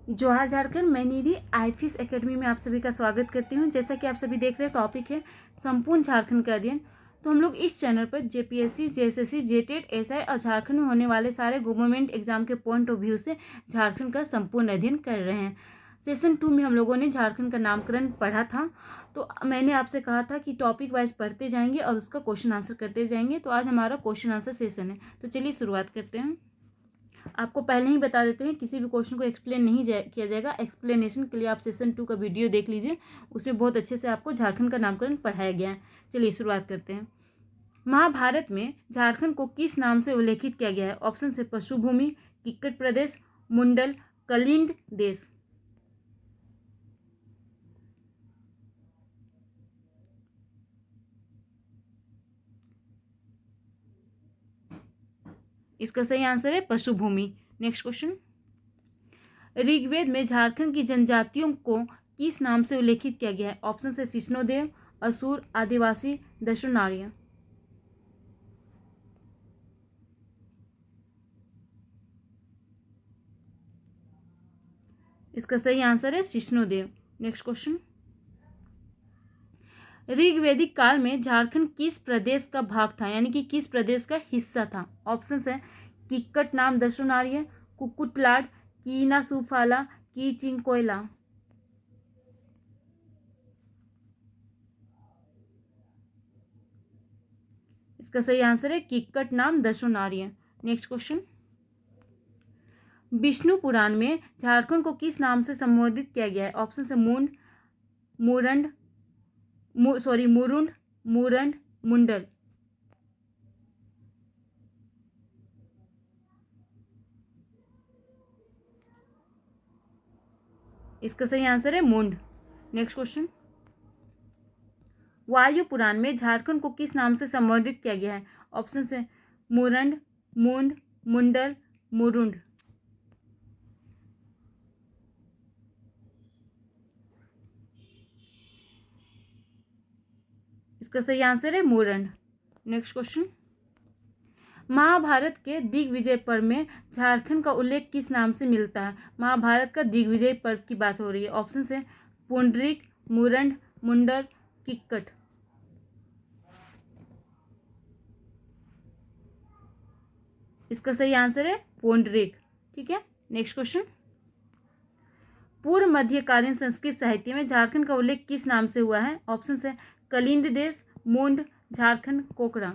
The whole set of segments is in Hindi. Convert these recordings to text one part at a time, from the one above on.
जोहार झारखंड, मैं निधि आईफिस एकेडमी में आप सभी का स्वागत करती हूं। जैसा कि आप सभी देख रहे हैं, टॉपिक है संपूर्ण झारखंड का अध्ययन। तो हम लोग इस चैनल पर जेपीएससी, जेएसएससी, जेटेट, एसआई और झारखंड में होने वाले सारे गवर्नमेंट एग्जाम के पॉइंट ऑफ व्यू से झारखंड का संपूर्ण अध्ययन कर रहे हैं। सेशन 2 में हम लोगों ने झारखंड का नामकरण पढ़ा था। तो मैंने आपसे कहा था कि टॉपिक वाइज पढ़ते जाएंगे और उसका क्वेश्चन आंसर करते जाएंगे। तो आज हमारा क्वेश्चन आंसर सेशन है। तो चलिए शुरुआत करते हैं। आपको पहले ही बता देते हैं, किसी भी क्वेश्चन को एक्सप्लेन नहीं किया जाएगा। एक्सप्लेनेशन के लिए आप सेशन 2 का वीडियो देख लीजिए, उसमें बहुत अच्छे से आपको झारखंड का नामकरण पढ़ाया गया है। चलिए शुरुआत करते हैं। महाभारत में झारखंड को किस नाम से उल्लेखित किया गया है? ऑप्शन है पशु भूमि, किक्कट प्रदेश, मुंडल, कलिंद देश। इसका सही आंसर है पशु भूमि। Next question. ऋग्वेद में झारखंड की जनजातियों को किस नाम से उल्लेखित किया गया है? ऑप्शन है शिष्णोदेव, असुर, आदिवासी, दशुनार्य। इसका सही आंसर है शिष्णोदेव। Next question. ऋग्वैदिक काल में झारखंड किस प्रदेश का भाग था, यानी कि किस प्रदेश का हिस्सा था? ऑप्शन है किक्कट नाम दशुनार्य, कुकुटलाड, कीना सुफाला, की चिंकोयला। इसका सही आंसर है किक्कट नाम दशुनार्य। Next question. विष्णु पुराण में झारखंड को किस नाम से संबोधित किया गया है? ऑप्शन है मुंड, मुरंड, मुरुंड, मुरंड, मुंडल। इसका सही आंसर है मुंड। Next question. वायु पुराण में झारखंड को किस नाम से संबोधित किया गया है? ऑप्शन है मुरंड, मुंड, मुंडल, मुरुंड। इसका सही आंसर है मुरंड। Next question. महाभारत के दिग्विजय पर्व में झारखंड का उल्लेख किस नाम से मिलता है? महाभारत का दिग्विजय पर्व की बात हो रही है। ऑप्शन है पुंडरीक, मुरंड, मुंडल, किक्कट। इसका सही आंसर है पुंडरीक। ठीक है। Next question. पूर्व मध्यकालीन संस्कृत साहित्य में झारखंड का उल्लेख किस नाम से हुआ है? ऑप्शन है कलिंद देश, मुंड, झारखंड, कोकरा।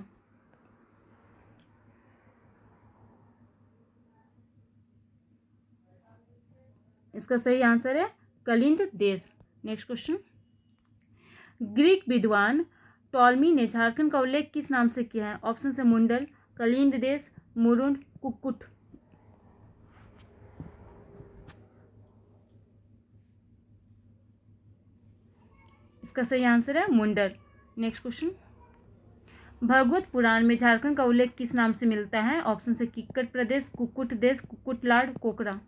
इसका सही आंसर है कलिंद देश। Next question. ग्रीक विद्वान टॉलमी ने झारखंड का उल्लेख किस नाम से किया है? ऑप्शन है मुंडल, कलिंद देश, मुरुंड, कुक्कुट। इसका सही आंसर है मुंडल। Next question. भगवत पुराण में झारखंड का उल्लेख किस नाम से मिलता है? ऑप्शन है किक्कट प्रदेश, कुक्कुट देश, कुक्कुटलाड, कोकरा।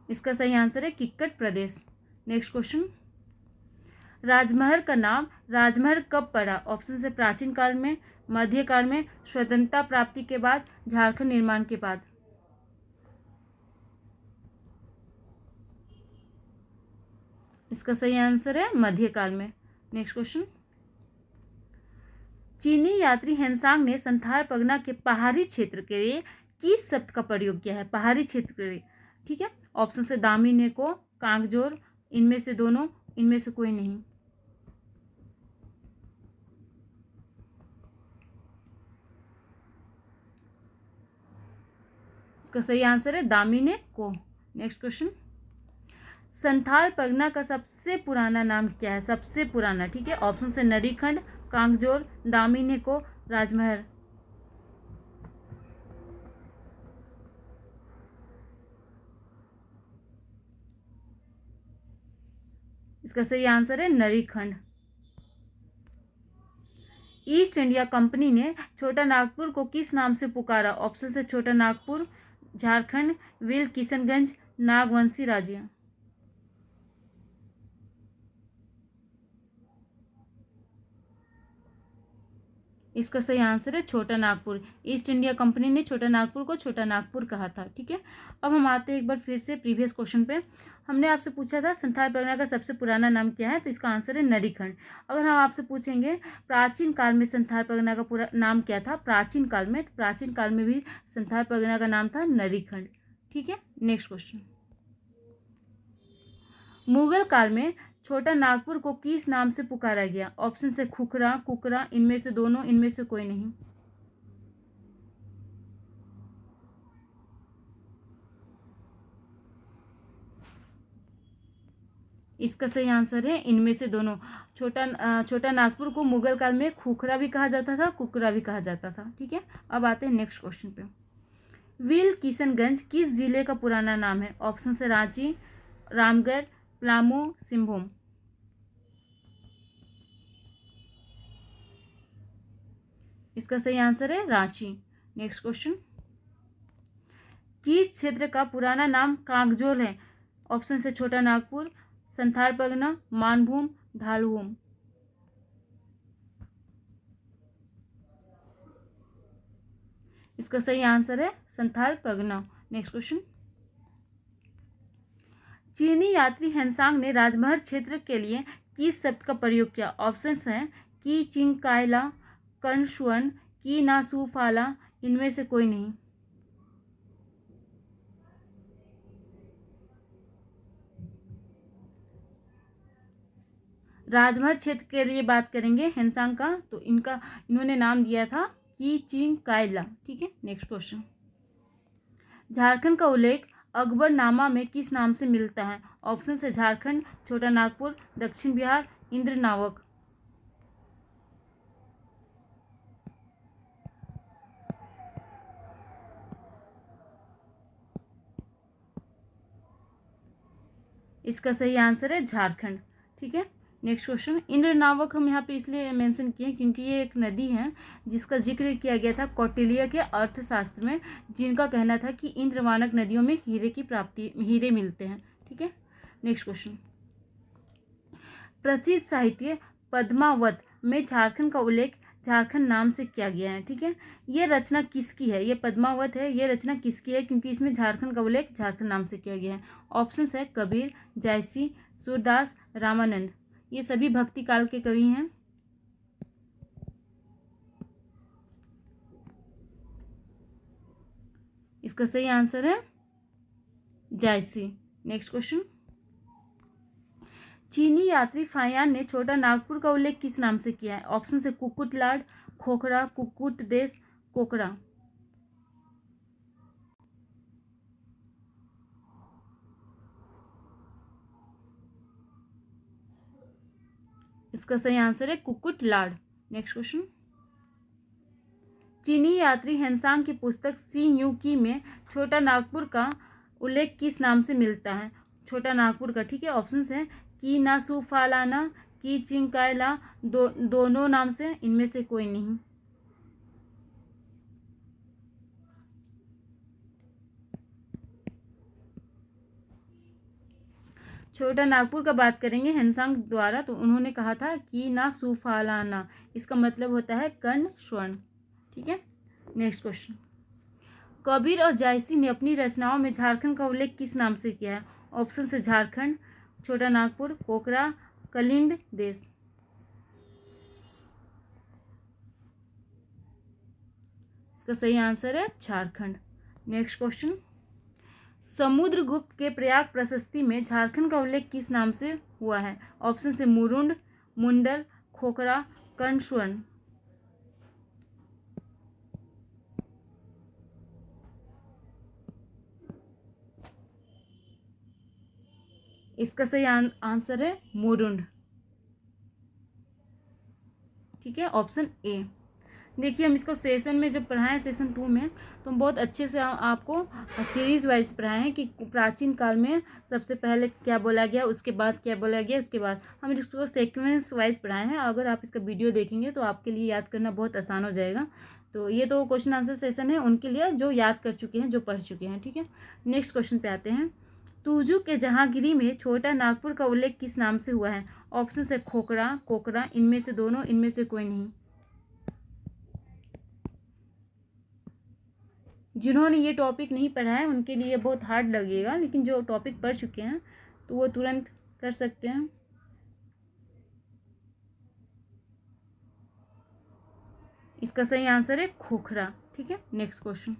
इसका सही आंसर है किक्कट प्रदेश। Next question. राजमहल का नाम राजमहल कब पड़ा? ऑप्शन है प्राचीन काल में, मध्यकाल में, स्वतंत्रता प्राप्ति के बाद, झारखंड निर्माण के बाद। इसका सही आंसर है मध्यकाल में। Next question. चीनी यात्री हेनसांग ने संथाल परगना के पहाड़ी क्षेत्र के लिए किस शब्द का प्रयोग किया है? पहाड़ी क्षेत्र के लिए। ठीक है। ऑप्शन से दामिने को, कांगजोर, इनमें से दोनों, इनमें से कोई नहीं। इसका सही आंसर है दामिने को। Next question. संथाल परगना का सबसे पुराना नाम क्या है? सबसे पुराना। ठीक है। ऑप्शन से नरीखंड, कांगजोर, दामिने को, राजमहल। इसका सही आंसर है नरीखंड। ईस्ट इंडिया कंपनी ने छोटा नागपुर को किस नाम से पुकारा? ऑप्शन से छोटा नागपुर, झारखंड, वीर किशनगंज, नागवंशी राज्य। इसका सही आंसर है छोटा नागपुर। ईस्ट इंडिया कंपनी ने छोटा नागपुर को छोटा नागपुर कहा था। ठीक है, अब हम आते हैं एक बार फिर से प्रीवियस क्वेश्चन पे। हमने आपसे पूछा था संथाल परगना का सबसे पुराना नाम क्या है, तो इसका आंसर है नरीखंड। अगर हम आपसे पूछेंगे प्राचीन काल में संथाल परगना का पूरा नाम क्या था प्राचीन काल में, तो प्राचीन काल में भी संथाल परगना का नाम था नरीखंड। ठीक है, नेक्स्ट क्वेश्चन। मुगल काल में छोटा नागपुर को किस नाम से पुकारा गया? ऑप्शन से खुखरा, कुकरा, इनमें से दोनों, इनमें से कोई नहीं। इसका सही आंसर है इनमें से दोनों। छोटा नागपुर को मुगल काल में खुखरा भी कहा जाता था, कुकरा भी कहा जाता था। ठीक है, अब आते हैं नेक्स्ट क्वेश्चन पे। विल किशनगंज किस जिले का पुराना नाम है? ऑप्शन से रांची, रामगढ़, पलामू, सिंहभूम। इसका सही आंसर है रांची। Next question. किस क्षेत्र का पुराना नाम कांगजोल है? ऑप्शन से छोटा नागपुर, संथाल परगना, मानभूम, धालभूम। इसका सही आंसर है संथाल परगना। Next question. चीनी यात्री हेनसांग ने राजमहल क्षेत्र के लिए किस शब्द का प्रयोग किया? ऑप्शंस हैं की चिंग कायला, कर्णस्वन, की नासूफाला, इनमें से कोई नहीं। राजमहल क्षेत्र के लिए बात करेंगे हेनसांग का, तो इन्होंने नाम दिया था की चिंग कायला। ठीक है, नेक्स्ट क्वेश्चन। झारखंड का उल्लेख अकबरनामा में किस नाम से मिलता है? ऑप्शन से झारखंड, छोटा नागपुर, दक्षिण बिहार, इंद्रनावक। इसका सही आंसर है झारखंड। ठीक है, नेक्स्ट क्वेश्चन। इंद्रनावक हम यहाँ पे इसलिए मेंशन किए क्योंकि ये एक नदी है जिसका जिक्र किया गया था कौटिल्य के अर्थशास्त्र में, जिनका कहना था कि इंद्रवानक नदियों में हीरे मिलते हैं। ठीक है, नेक्स्ट क्वेश्चन। प्रसिद्ध साहित्य पद्मावत में झारखंड का उल्लेख झारखंड नाम से किया गया है। ठीक है, ये रचना किसकी है? ये पद्मावत है, ये रचना किसकी है? क्योंकि इसमें झारखंड का उल्लेख झारखंड नाम से किया गया है। ऑप्शन है कबीर, जायसी, सूरदास, रामानंद। ये सभी भक्ति काल के कवि हैं। इसका सही आंसर है जायसी। Next question. चीनी यात्री फायान ने छोटा नागपुर का उल्लेख किस नाम से किया है? ऑप्शन से कुकुटलाड, खोखरा, कुकुट देश, कोकरा। इसका सही आंसर है कुकुटलाड। Next question. चीनी यात्री हेनसांग की पुस्तक सी यू की में छोटा नागपुर का उल्लेख किस नाम से मिलता है? छोटा नागपुर का। ठीक है, ऑप्शन है की नासूफालाना, की चिंकायला, दोनों नाम से, इनमें से कोई नहीं। छोटा नागपुर का बात करेंगे हेनसांग द्वारा, तो उन्होंने कहा था कि ना सुफालाना, इसका मतलब होता है कर्ण स्वर्ण। ठीक है, नेक्स्ट क्वेश्चन। कबीर और जायसी ने अपनी रचनाओं में झारखंड का उल्लेख किस नाम से किया है? ऑप्शन से झारखंड, छोटा नागपुर, कोकरा, कलिंद देश। इसका सही आंसर है झारखंड। Next question. समुद्रगुप्त के प्रयाग प्रशस्ति में झारखंड का उल्लेख किस नाम से हुआ है? ऑप्शन से मुरुंड, मुंडल, खोखरा, कर्णस्वर्ण। इसका सही आंसर है मुरुंड। ठीक है, ऑप्शन ए। देखिए, हम इसको सेशन में जब पढ़ाएं सेशन 2 में, तो हम बहुत अच्छे से आपको सीरीज वाइज पढ़ाए हैं कि प्राचीन काल में सबसे पहले क्या बोला गया, उसके बाद क्या बोला गया, उसके बाद हम इसको सीक्वेंस वाइज पढ़ाए हैं। अगर आप इसका वीडियो देखेंगे तो आपके लिए याद करना बहुत आसान हो जाएगा। तो ये तो क्वेश्चन आंसर सेशन है उनके लिए जो याद कर चुके हैं, जो पढ़ चुके हैं। ठीक है, नेक्स्ट क्वेश्चन पे आते हैं। तुजू के जहांगीरी में छोटा नागपुर का उल्लेख किस नाम से हुआ है? ऑप्शन है खोखरा, कोकरा, इनमें से दोनों, इनमें से कोई नहीं। जिन्होंने ये टॉपिक नहीं पढ़ा है उनके लिए बहुत हार्ड लगेगा, लेकिन जो टॉपिक पढ़ चुके हैं तो वो तुरंत कर सकते हैं। इसका सही आंसर है खोखरा। ठीक है, नेक्स्ट क्वेश्चन।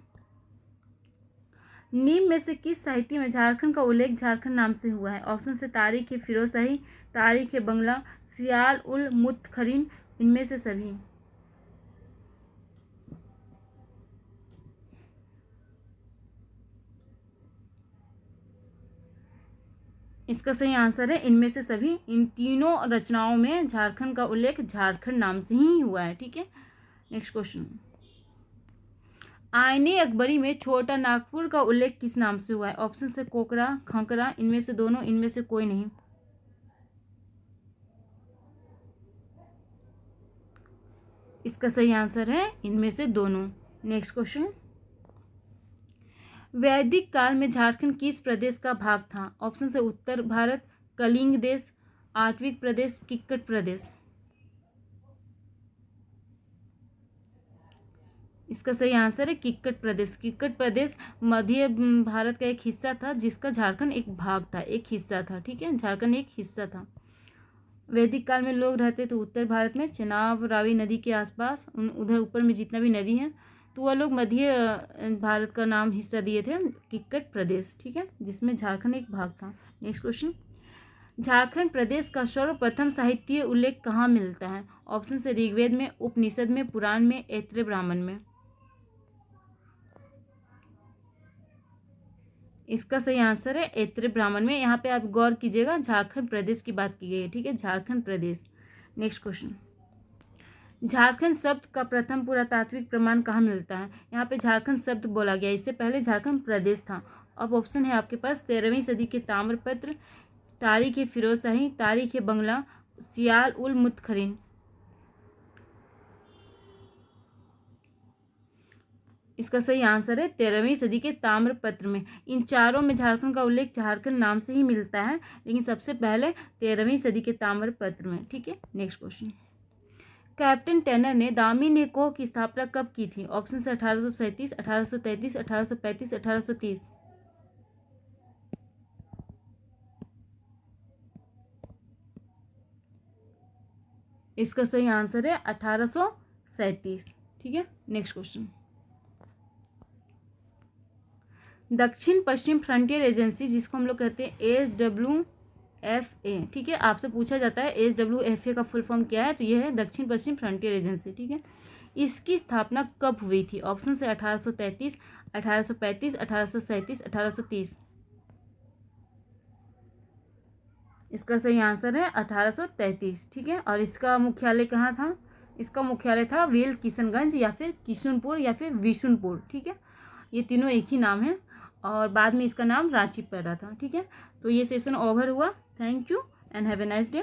निम्न में से किस साहित्य में झारखंड का उल्लेख झारखंड नाम से हुआ है? ऑप्शन से तारीख है फिरोजशाही, तारीख है बंगला, सियाल उल मुतखरीन, इनमें से सभी। इसका सही आंसर है इनमें से सभी। इन तीनों रचनाओं में झारखंड का उल्लेख झारखंड नाम से ही हुआ है। ठीक है, नेक्स्ट क्वेश्चन। आईने अकबरी में छोटा नागपुर का उल्लेख किस नाम से हुआ है? ऑप्शन से कोकरा, खंकरा, इनमें से दोनों, इनमें से कोई नहीं। इसका सही आंसर है इनमें से दोनों। Next question. वैदिक काल में झारखंड किस प्रदेश का भाग था? ऑप्शन से उत्तर भारत, कलिंग देश, आठवीं प्रदेश, किक्कट प्रदेश। इसका सही आंसर है किक्कट प्रदेश। किक्कट प्रदेश मध्य भारत का एक हिस्सा था जिसका झारखंड एक भाग था, एक हिस्सा था। ठीक है, झारखंड एक हिस्सा था। वैदिक काल में लोग रहते थे उत्तर भारत में, चेनाब रावी नदी के आसपास, उधर ऊपर में जितना भी नदी है, तो वह लोग मध्य भारत का नाम हिस्सा दिए थे किक्कट प्रदेश। ठीक है, जिसमें झारखंड एक भाग था। Next question. झारखंड प्रदेश का सर्वप्रथम साहित्य उल्लेख कहाँ मिलता है? ऑप्शन से ऋग्वेद में, उपनिषद में, पुराण में, ऐत्रेय ब्राह्मण में। इसका सही आंसर है ऐत्रेय ब्राह्मण में। यहाँ पे आप गौर कीजिएगा, झारखंड प्रदेश की बात की गई है। ठीक है, झारखंड प्रदेश। Next question. झारखंड शब्द का प्रथम पुरातात्विक प्रमाण कहाँ मिलता है? यहाँ पे झारखंड शब्द बोला गया, इससे पहले झारखंड प्रदेश था। अब ऑप्शन है आपके पास 13वीं सदी के ताम्रपत्र, तारीख है फिरोजशाही, तारीख है बंगला, सियाल उल मुतखरीन। इसका सही आंसर है 13वीं सदी के ताम्रपत्र में। इन चारों में झारखंड का उल्लेख झारखंड नाम से ही मिलता है, लेकिन सबसे पहले 13वीं सदी के ताम्रपत्र में। ठीक है, नेक्स्ट क्वेश्चन। कैप्टन टेनर ने दामिनी कोह की स्थापना कब की थी? ऑप्शन से 1837, 1833, 1835, 1830। इसका सही आंसर है 1837। ठीक है, नेक्स्ट क्वेश्चन। दक्षिण पश्चिम फ्रंटियर एजेंसी, जिसको हम लोग कहते हैं SWFA, ठीक है, आपसे पूछा जाता है SWFA का फुल फॉर्म क्या है, तो यह है दक्षिण पश्चिम फ्रंटियर एजेंसी। ठीक है, इसकी स्थापना कब हुई थी? ऑप्शन से 1833, 1835, 1837, 1830। इसका सही आंसर है 1833। ठीक है, और इसका मुख्यालय कहाँ था? इसका मुख्यालय था वेल किशनगंज, या फिर किशुनपुर, या फिर विशुनपुर। ठीक है, ये तीनों एक ही नाम है, और बाद में इसका नाम रांची पड़ा था। ठीक है, तो ये सेशन ओवर हुआ। Thank you and have a nice day.